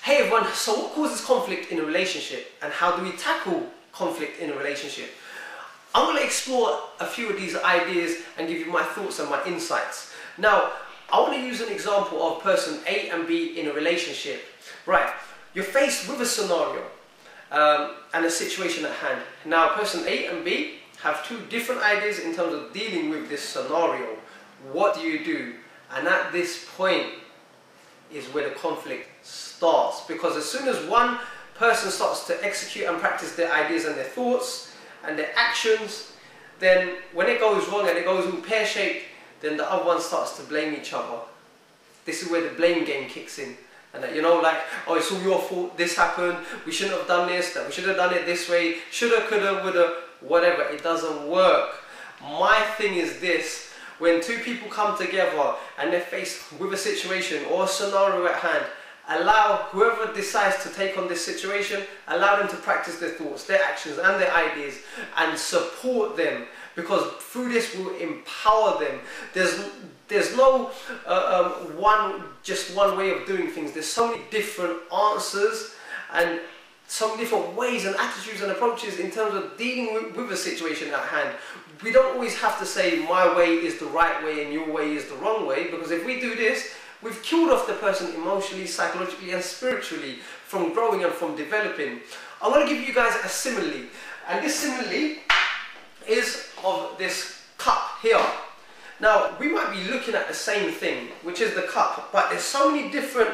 Hey everyone, so what causes conflict in a relationship and how do we tackle conflict in a relationship? I'm going to explore a few of these ideas and give you my thoughts and my insights. Now, I want to use an example of person A and B in a relationship. Right, you're faced with a scenario and a situation at hand. Now, person A and B have two different ideas in terms of dealing with this scenario. What do? And at this point is where the conflict starts, because as soon as one person starts to execute and practice their ideas and their thoughts and their actions, then when it goes wrong and it goes all pear-shaped, then the other one starts to blame each other. This is where the blame game kicks in. And you know, like, oh, it's all your fault, this happened, we shouldn't have done this, that we should have done it this way, shoulda, coulda, woulda, whatever. It doesn't work. My thing is this: when two people come together and they're faced with a situation or a scenario at hand, allow whoever decides to take on this situation, allow them to practice their thoughts, their actions and their ideas, and support them, because through this will empower them. There's no just one way of doing things. There's so many different answers and so many different ways and attitudes and approaches in terms of dealing with a situation at hand. We don't always have to say my way is the right way and your way is the wrong way, because if we do this, we've killed off the person emotionally, psychologically and spiritually from growing and from developing. I want to give you guys a simile, and this simile is of this cup here. Now, we might be looking at the same thing, which is the cup, but there's so many different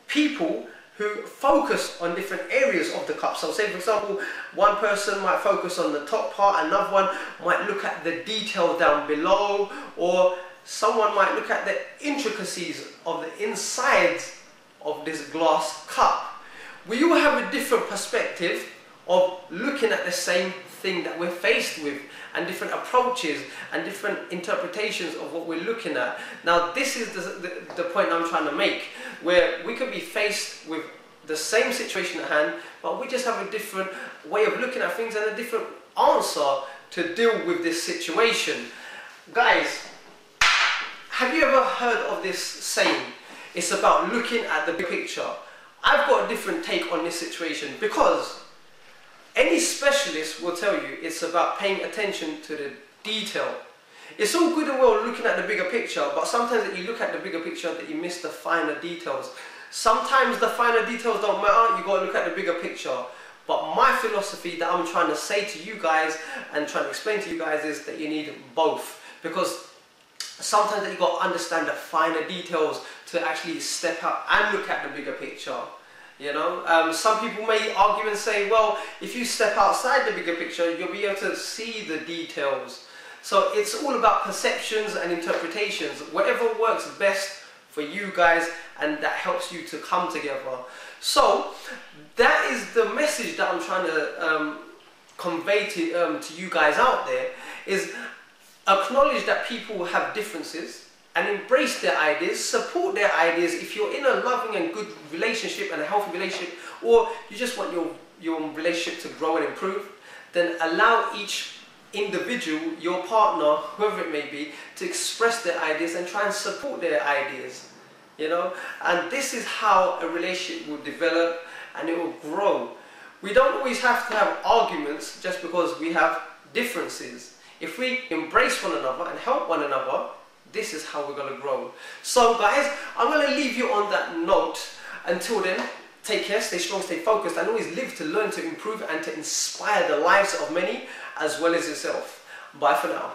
people who focus on different areas of the cup. So say, for example, one person might focus on the top part, another one might look at the detail down below, or someone might look at the intricacies of the insides of this glass cup. We all have a different perspective of looking at the same thing that we're faced with, and different approaches and different interpretations of what we're looking at. Now, this is the point I'm trying to make, where we could be faced with the same situation at hand, but we just have a different way of looking at things and a different answer to deal with this situation. Guys, have you ever heard of this saying? It's about looking at the big picture. I've got a different take on this situation, because any specialist will tell you it's about paying attention to the detail. It's all good and well looking at the bigger picture, but sometimes that you look at the bigger picture that you miss the finer details. Sometimes the finer details don't matter, you got to look at the bigger picture. But my philosophy that I'm trying to say to you guys and trying to explain to you guys is that you need both, because sometimes that you got to understand the finer details to actually step up and look at the bigger picture. You know, some people may argue and say, well, if you step outside the bigger picture, you'll be able to see the details. So it's all about perceptions and interpretations. Whatever works best for you guys and that helps you to come together. So that is the message that I'm trying to convey to you guys out there, is acknowledge that people have differences and embrace their ideas, support their ideas. If you're in a loving and good relationship and a healthy relationship, or you just want your relationship to grow and improve, then allow each individual, your partner, whoever it may be, to express their ideas and try and support their ideas. You know, and this is how a relationship will develop and it will grow. We don't always have to have arguments just because we have differences. If we embrace one another and help one another, this is how we're going to grow. So guys, I'm going to leave you on that note. Until then, take care, stay strong, stay focused, and always live to learn, to improve, and to inspire the lives of many as well as yourself. Bye for now.